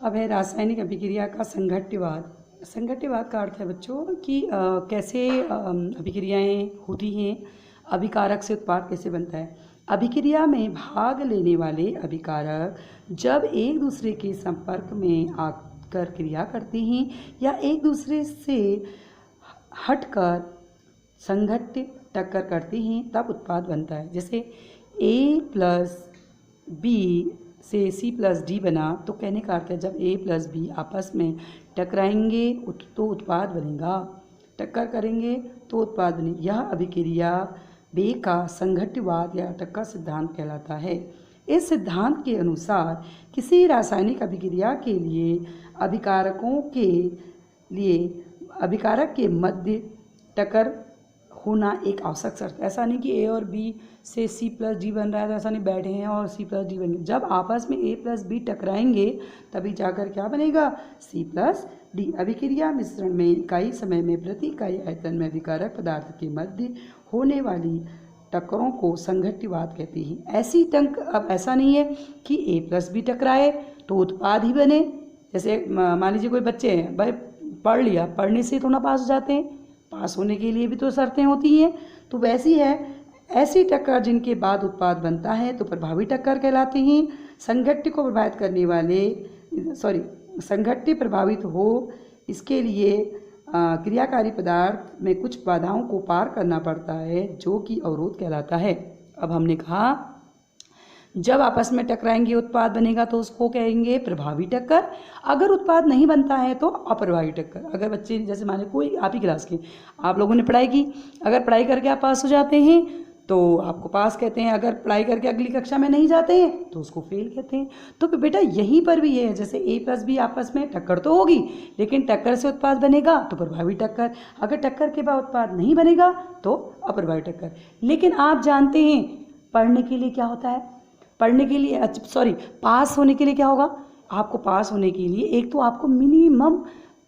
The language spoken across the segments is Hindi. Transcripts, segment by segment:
अब है रासायनिक अभिक्रिया का संघट्यवाद। संघट्यवाद का अर्थ है बच्चों कि कैसे अभिक्रियाएं होती हैं, अभिकारक से उत्पाद कैसे बनता है। अभिक्रिया में भाग लेने वाले अभिकारक जब एक दूसरे के संपर्क में आकर क्रिया करते हैं या एक दूसरे से हटकर संघट्य टक्कर करते हैं तब उत्पाद बनता है। जैसे A प्लस B से C प्लस D बना, तो कहने का अर्थ है जब A प्लस B आपस में टकराएंगे तो उत्पाद बनेगा, टक्कर करेंगे तो उत्पाद बनेगा। यह अभिक्रिया बे का संघट्यवाद या टक्कर सिद्धांत कहलाता है। इस सिद्धांत के अनुसार किसी रासायनिक अभिक्रिया के लिए अभिकारक के मध्य टक्कर होना एक आवश्यक शर्त। ऐसा नहीं कि ए और बी से सी प्लस डी बन रहा है, तो ऐसा नहीं बैठे हैं और सी प्लस डी बन गए। जब आपस में ए प्लस बी टकराएंगे तभी जाकर क्या बनेगा, सी प्लस डी। अभिक्रिया मिश्रण में इकाई समय में प्रति इकाई आयतन में अभिकारक पदार्थ के मध्य होने वाली टक्करों को संघट्यवाद कहते हैं। ऐसी अब ऐसा नहीं है कि ए प्लस बी टकराए तो उत्पाद ही बने। जैसे मान लीजिए कोई बच्चे हैं, भाई पढ़ लिया, पढ़ने से थोड़ा पास हो जाते हैं, पास होने के लिए भी तो शर्तें होती हैं। तो वैसी है ऐसी टक्कर जिनके बाद उत्पाद बनता है तो प्रभावी टक्कर कहलाते हैं। संघट्य प्रभावित हो इसके लिए क्रियाकारी पदार्थ में कुछ बाधाओं को पार करना पड़ता है जो कि अवरोध कहलाता है। अब हमने कहा जब आपस में टकराएंगे उत्पाद बनेगा तो उसको कहेंगे प्रभावी टक्कर। अगर उत्पाद नहीं बनता है तो अप्रभावी टक्कर। अगर बच्चे जैसे माने कोई आप ही क्लास के, आप लोगों ने पढ़ाई की, अगर पढ़ाई करके आप पास हो जाते हैं तो आपको पास कहते हैं, अगर पढ़ाई करके अगली कक्षा में नहीं जाते हैं तो उसको फेल कहते हैं। तो बेटा यहीं पर भी ये है, जैसे ए प्लस बी आपस में टक्कर तो होगी लेकिन टक्कर से उत्पाद बनेगा तो प्रभावी टक्कर, अगर टक्कर के बाद उत्पाद नहीं बनेगा तो अप्रभावी टक्कर। लेकिन आप जानते हैं पढ़ने के लिए क्या होता है, पास होने के लिए क्या होगा, आपको पास होने के लिए एक तो आपको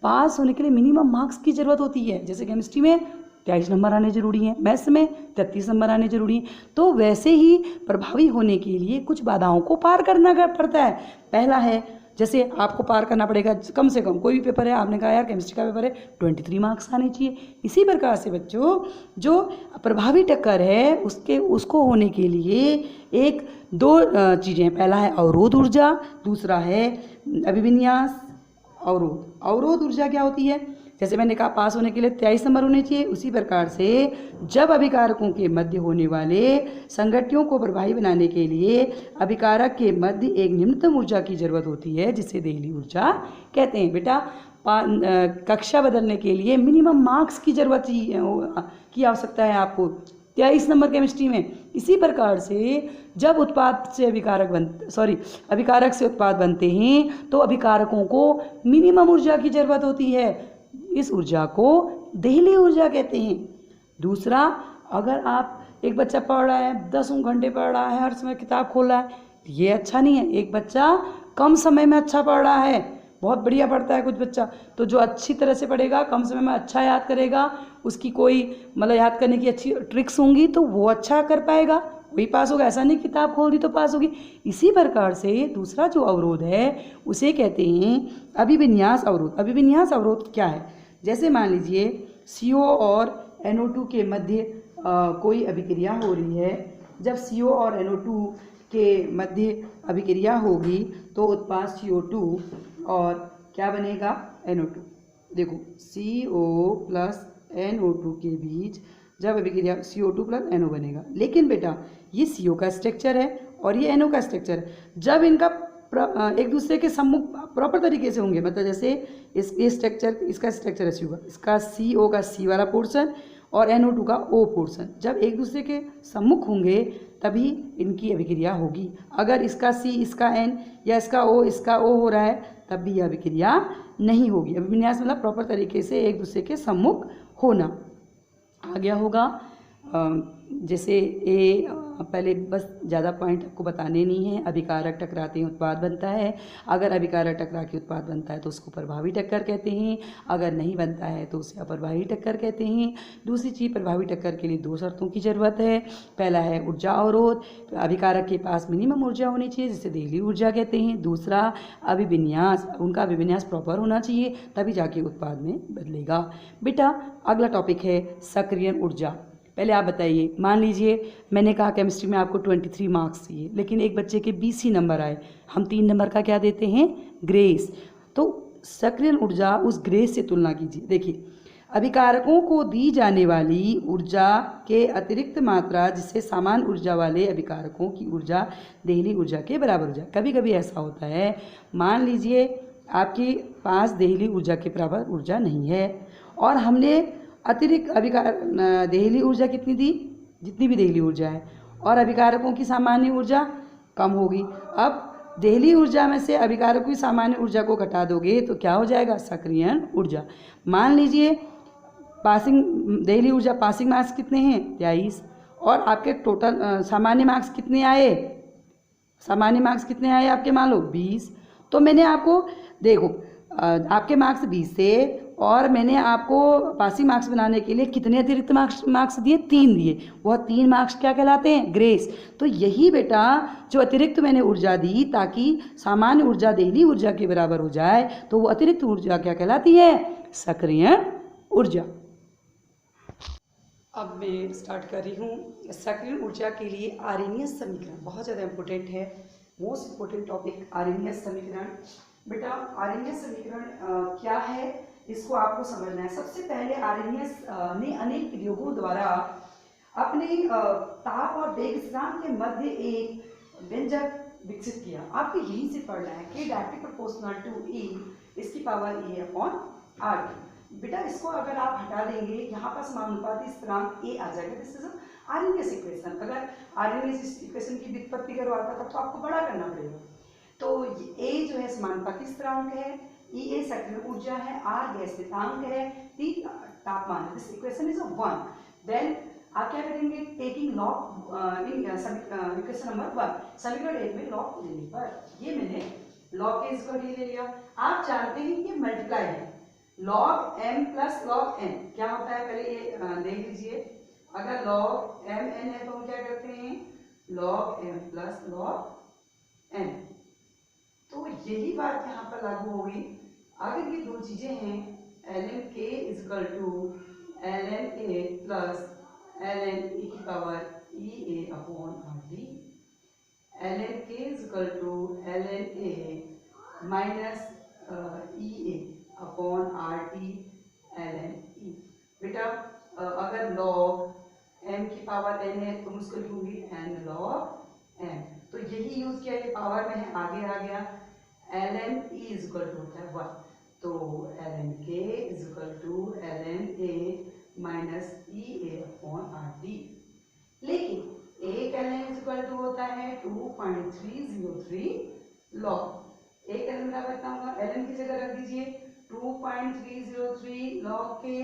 पास होने के लिए मिनिमम मार्क्स की ज़रूरत होती है। जैसे केमिस्ट्री में 23 नंबर आने जरूरी हैं, मैथ्स में 33 नंबर आने जरूरी हैं। तो वैसे ही प्रभावी होने के लिए कुछ बाधाओं को पार करना पड़ता है। पहला है जैसे आपको पार करना पड़ेगा कम से कम, कोई भी पेपर है, आपने कहा यार केमिस्ट्री का पेपर है 23 मार्क्स आने चाहिए। इसी प्रकार से बच्चों जो प्रभावी टक्कर है उसको होने के लिए एक दो चीज़ें हैं। पहला है अवरोध ऊर्जा, दूसरा है अभिविन्यास अवरोध। अवरोध ऊर्जा क्या होती है, जैसे मैंने कहा पास होने के लिए 23 नंबर होने चाहिए, उसी प्रकार से जब अभिकारकों के मध्य होने वाले संघट्यों को प्रभावी बनाने के लिए अभिकारक के मध्य एक निम्नतम ऊर्जा की जरूरत होती है जिसे देहली ऊर्जा कहते हैं। बेटा कक्षा बदलने के लिए मिनिमम मार्क्स की जरूरत की आवश्यकता है आपको 23 नंबर केमिस्ट्री में। इसी प्रकार से जब अभिकारक से उत्पाद बनते हैं तो अभिकारकों को मिनिमम ऊर्जा की जरूरत होती है, इस ऊर्जा को देहली ऊर्जा कहते हैं। दूसरा, अगर आप एक बच्चा पढ़ रहा है, 10 घंटे पढ़ रहा है, हर समय किताब खोल रहा है, ये अच्छा नहीं है। एक बच्चा कम समय में अच्छा पढ़ रहा है, बहुत बढ़िया पढ़ता है कुछ बच्चा, तो जो अच्छी तरह से पढ़ेगा, कम समय में अच्छा याद करेगा, उसकी कोई याद करने की अच्छी ट्रिक्स होंगी तो वो अच्छा कर पाएगा, वही पास होगा। ऐसा नहीं किताब खोल दी तो पास होगी। इसी प्रकार से दूसरा जो अवरोध है उसे कहते हैं अभिविन्यास अवरोध। अभिविन्यास अवरोध क्या है, जैसे मान लीजिए CO और NO2 के मध्य कोई अभिक्रिया हो रही है। जब CO और NO2 के मध्य अभिक्रिया होगी तो उत्पाद CO2 और क्या बनेगा, NO2। देखो CO प्लस NO2 के बीच जब अभिक्रिया CO2 प्लस NO बनेगा। लेकिन बेटा ये CO का स्ट्रक्चर है और ये NO का स्ट्रक्चर है। जब इनका एक दूसरे के सम्मुख प्रॉपर तरीके से होंगे, मतलब जैसे इसका स्ट्रक्चर है इसका CO का C वाला पोर्शन और NO2 का O पोर्शन, जब एक दूसरे के सम्मुख होंगे तभी इनकी अभिक्रिया होगी। अगर इसका C इसका N या इसका O इसका O हो रहा है तब भी यह अभिक्रिया नहीं होगी। अभिविन्यास मतलब प्रॉपर तरीके से एक दूसरे के सम्मुख होना। आ गया होगा जैसे पहले बस ज़्यादा पॉइंट आपको बताने नहीं हैं। अभिकारक टकराते हैं उत्पाद बनता है। अगर अभिकारक टकरा के उत्पाद बनता है तो उसको प्रभावी टक्कर कहते हैं। अगर नहीं बनता है तो उसे अप्रभावी टक्कर कहते हैं। दूसरी चीज़, प्रभावी टक्कर के लिए 2 शर्तों की ज़रूरत है। पहला है ऊर्जा अवरोध, अभिकारक के पास मिनिमम ऊर्जा होनी चाहिए जिसे देहली ऊर्जा कहते हैं। दूसरा अभिविन्यास, उनका अभिविन्यास प्रॉपर होना चाहिए तभी जाके उत्पाद में बदलेगा। बेटा अगला टॉपिक है सक्रियण ऊर्जा। पहले आप बताइए, मान लीजिए मैंने कहा केमिस्ट्री में आपको 23 मार्क्स चाहिए, लेकिन एक बच्चे के 20 ही नंबर आए, हम 3 नंबर का क्या देते हैं, ग्रेस। तो सक्रियण ऊर्जा उस ग्रेस से तुलना कीजिए। देखिए, अभिकारकों को दी जाने वाली ऊर्जा के अतिरिक्त मात्रा जिससे समान ऊर्जा वाले अभिकारकों की ऊर्जा देहली ऊर्जा के बराबर हो जाए। कभी कभी ऐसा होता है, मान लीजिए आपके पास देहली ऊर्जा के बराबर ऊर्जा नहीं है और हमने अतिरिक्त देहली ऊर्जा कितनी दी, जितनी भी देहली ऊर्जा है, और अभिकारकों की सामान्य ऊर्जा कम होगी। अब देहली ऊर्जा में से अभिकारकों की सामान्य ऊर्जा को घटा दोगे तो क्या हो जाएगा, सक्रियण ऊर्जा। मान लीजिए पासिंग देहली ऊर्जा, पासिंग मार्क्स कितने हैं, 23, और आपके टोटल सामान्य मार्क्स कितने आए, सामान्य मार्क्स कितने आए आपके, मान लो 20। तो मैंने आपको देखो आपके मार्क्स 20 थे और मैंने आपको पासिंग मार्क्स बनाने के लिए कितने अतिरिक्त मार्क्स दिए, 3 दिए। वह 3 मार्क्स क्या कहलाते हैं, ग्रेस। तो यही बेटा जो अतिरिक्त मैंने ऊर्जा दी ताकि सामान्य ऊर्जा देहली ऊर्जा के बराबर हो जाए, तो वो अतिरिक्त ऊर्जा क्या कहलाती है, सक्रियण ऊर्जा। अब मैं स्टार्ट कर रही हूँ। सक्रियण ऊर्जा के लिए आर्हेनियस समीकरण बहुत ज़्यादा इम्पोर्टेंट है, मोस्ट इम्पोर्टेंट टॉपिक आर्हेनियस समीकरण। बेटा आर्हेनियस समीकरण क्या है, इसको आपको समझना है। सबसे पहले आर्हेनियस ने अनेक प्रयोगों द्वारा अपने ताप और वेग स्थिरांक के मध्य एक व्यंजक विकसित किया। आपको यहीं से पढ़ना है कि डायरेक्टली प्रोपोर्शनल टू E इसकी पावर E अपॉन RT। बेटा इसको अगर आप हटा देंगे, यहाँ पर समानुपाती स्थिरांक A आ जाएगा। This is Arrhenius equation. अगर आर्हेनियस इक्वेशन की व्युत्पत्ति करवाता तब तो आपको बड़ा करना पड़ेगा। तो A जो है समानुपाती स्थिरांक है, E सक्रियण ऊर्जा है, R गैस स्थिरांक है, T तापमान है। This equation is 1। देन आप क्या करेंगे, taking log in equation number 1, समीकरण 1 में लॉग लेने पर ये मैंने लॉग के इसको ले लिया। आप जानते हैं कि मल्टीप्लाई है, log m plus log n क्या होता है, पहले ये देख लीजिए। अगर लॉग m n है तो हम क्या करते हैं, log m plus log n। तो यही बात यहाँ पर लागू होगी। अगर ये दो चीजें हैं, ln k equal to ln a plus ln e की power e a upon RT, ln k equal to ln a minus e a upon RT ln e। बेटा अगर लॉग m की पावर n है तो उसको लिखूंगी n log m। तो यही यूज किया, ये पावर में है, आगे आ गया। ln e इजकल टू होता है 1, तो ln k equal to ln a minus e a upon RT। लेकिन एक ln इजकल टू होता है 2.303 लॉग। एक ln बराबर कितना होगा, ln की जगह रख दीजिए 2.303 log K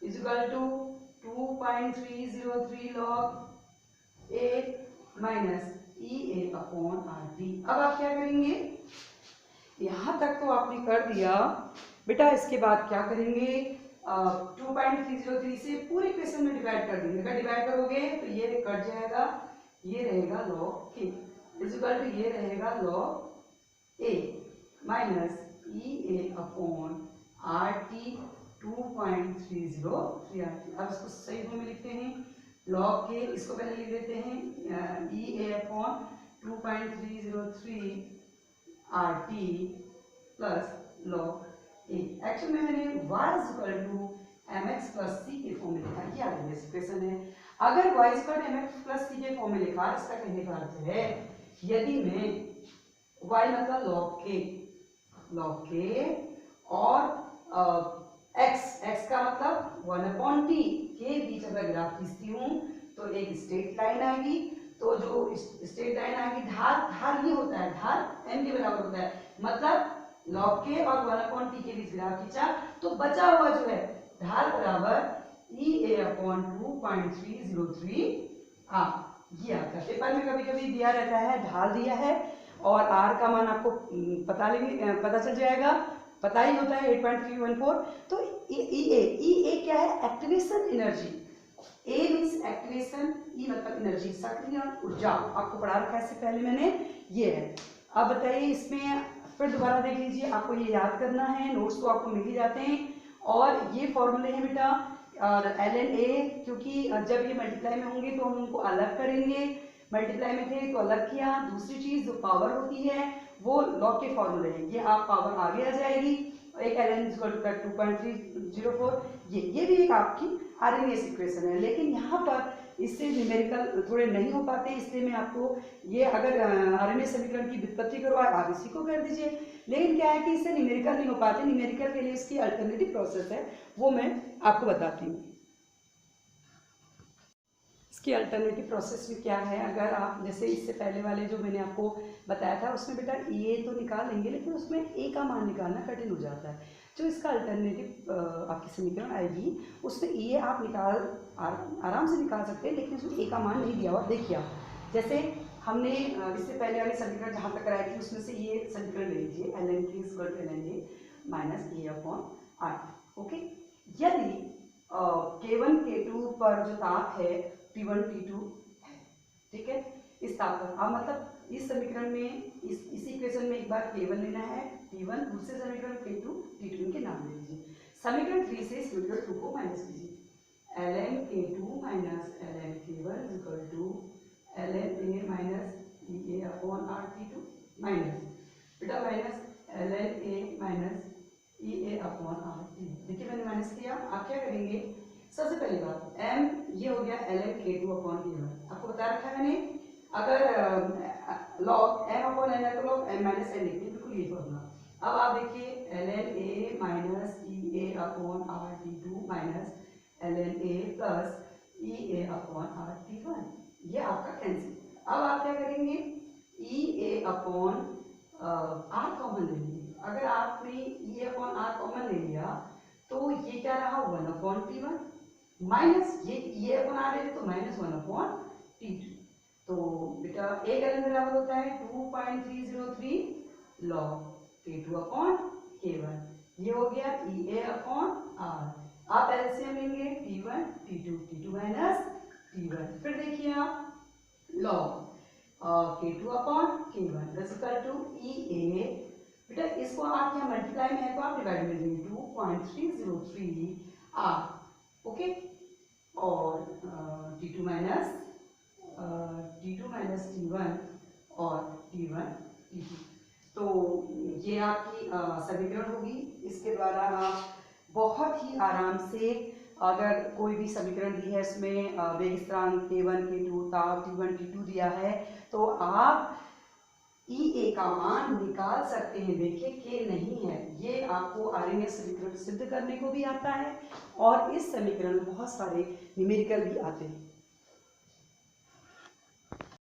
equal to 2.303 log A minus E A upon RT। अब आप क्या करेंगे, यहां तक तो आपने कर दिया बेटा। इसके बाद क्या करेंगे, 2.303 से पूरे इक्वेशन में डिवाइड कर देंगे। अगर डिवाइड करोगे तो ये कट जाएगा, ये रहेगा लॉग के इजकल टू ये रहेगा log A minus E A upon RT 2.303 RT। अब इसको सही फॉर्म में लिखते हैं, लॉग के इसको पहले लिख देते हैं E A upon 2.303 RT plus log A. Actual में मैंने y equal to mx plus c के फॉर्म में लिखा, ये आर्हेनियस इक्वेशन है। अगर y equal to mx plus c के फॉर्म में लिखा, इसका कहने का अर्थ है यदि मैं y मतलब लॉग के और x का मतलब 1/t के बीच अगर ग्राफ खींचती हूँ तो एक स्ट्रेट लाइन आएगी। तो जो स्ट्रेट लाइन आएगी, ढाल ये होता है, ढाल m के बराबर होता है, मतलब लॉग के और 1/t के बीच ग्राफ खींचा तो बचा हुआ जो है ढाल बराबर e a अपॉन 2.303 हाँ ये आता है। पेपर में कभी कभी दिया रहता है, ढाल दिया है और आर का मान आपको पता चल जाएगा, पता ही होता है 8.314। तो ई ए क्या है? Activation energy. A means activation, E मतलब एनर्जी, सक्रिय ऊर्जा। आपको पढ़ा रखा है इससे पहले मैंने, ये है। अब बताइए इसमें फिर दोबारा देख लीजिए, आपको ये याद करना है, नोट्स तो आपको मिल ही जाते हैं। और ये फॉर्मूले हैं बेटा, और एल एन ए, क्योंकि जब ये मल्टीप्लाई में होंगे तो हम उनको अलग करेंगे, मल्टीप्लाई में थे तो अलग किया। दूसरी चीज जो पावर होती है वो लॉग के फॉर्मूले हैं, ये आप पावर आगे आ जाएगी। एक एल एन 2.304, ये भी एक आपकी आरएमएस इक्वेशन है, लेकिन यहाँ पर इससे न्यूमेरिकल थोड़े नहीं हो पाते, इसलिए मैं आपको ये, अगर आरएमएस समीकरण की व्युत्पत्ति करो आप इसी को कर दीजिए। लेकिन क्या है कि इससे न्यूमेरिकल नहीं हो पाते, न्यूमेरिकल के लिए इसकी अल्टरनेटिव प्रोसेस है, वो मैं आपको बताती हूँ। इसकी अल्टरनेटिव प्रोसेस में क्या है, अगर आप जैसे इससे पहले वाले जो मैंने आपको बताया था उसमें बेटा ए तो निकाल लेंगे, लेकिन उसमें ए का मान निकालना कठिन हो जाता है। जो इसका अल्टरनेटिव आपकी समीकरण आएगी उसमें ए आप आराम से निकाल सकते हैं, लेकिन उसमें ए का मान नहीं दिया हुआ। देखिए आप, जैसे हमने इससे पहले वाली समीकरण जहाँ तक कराई थी उसमें से ये समीकरण ले लीजिए, L N T equal to L N A minus A upon R. Okay, यदि K1 K2 पर जो ताप है T1 T2 है, ठीक है, इस ताप पर अब मतलब इस समीकरण में इस इक्वेशन में एक बार K1 लेना है, T1, दूसरे समीकरण K2 T2, इनके नाम ले लीजिए। समीकरण 3 से समीकरण 2 को माइनस कीजिए, ln K2 minus ln K1 equal to ln A minus EA upon R T2 minus beta minus ln A minus EA upon R T। देखिए मैंने माइनस किया, आप क्या करेंगे, सबसे पहली बात m ये हो गया ln K2 अपॉन K1, आपको बता रखा है मैंने, अगर लॉग m अपॉन n है तो लॉग m माइनस n लिखिए, बिल्कुल ये फॉर्मूला। अब आप देखिए ln A minus EA upon R T2 minus ln A plus EA upon R T1, ये आपका कैंसिल। अब आप क्या करेंगे, EA अपॉन आर कॉमन ले लीजिए। अगर आपने EA अपॉन आर कॉमन ले लिया तो ये क्या रहा, 1 अपॉन T1 माइनस ये EA अपॉन आर है तो माइनस 1 अपॉन T2। तो बेटा A का बराबर होता है 2.303 लॉग K2 अपॉन K1, ये हो गया EA अपॉन आर। आप एलसीएम लेंगे T1 T2, T2 minus T1, फिर देखिए आप log K2 upon K1 equal to EA, बेटा इसको आप यहाँ मल्टीप्लाई में है तो आप डिवाइड में देंगे 2.303 आर। ओके, और T2 माइनस T1 और T1 T2, तो ये आपकी समीकरण होगी। इसके द्वारा आप बहुत ही आराम से, अगर कोई भी समीकरण दी है इसमें वेग स्थिरांक K1 K2 ताप T1 T2 दिया है तो आप EA का मान निकाल सकते हैं। देखिए K नहीं है, ये आपको आरएमएस समीकरण सिद्ध करने को भी आता है और इस समीकरण में बहुत सारे न्यूमेरिकल भी आते हैं।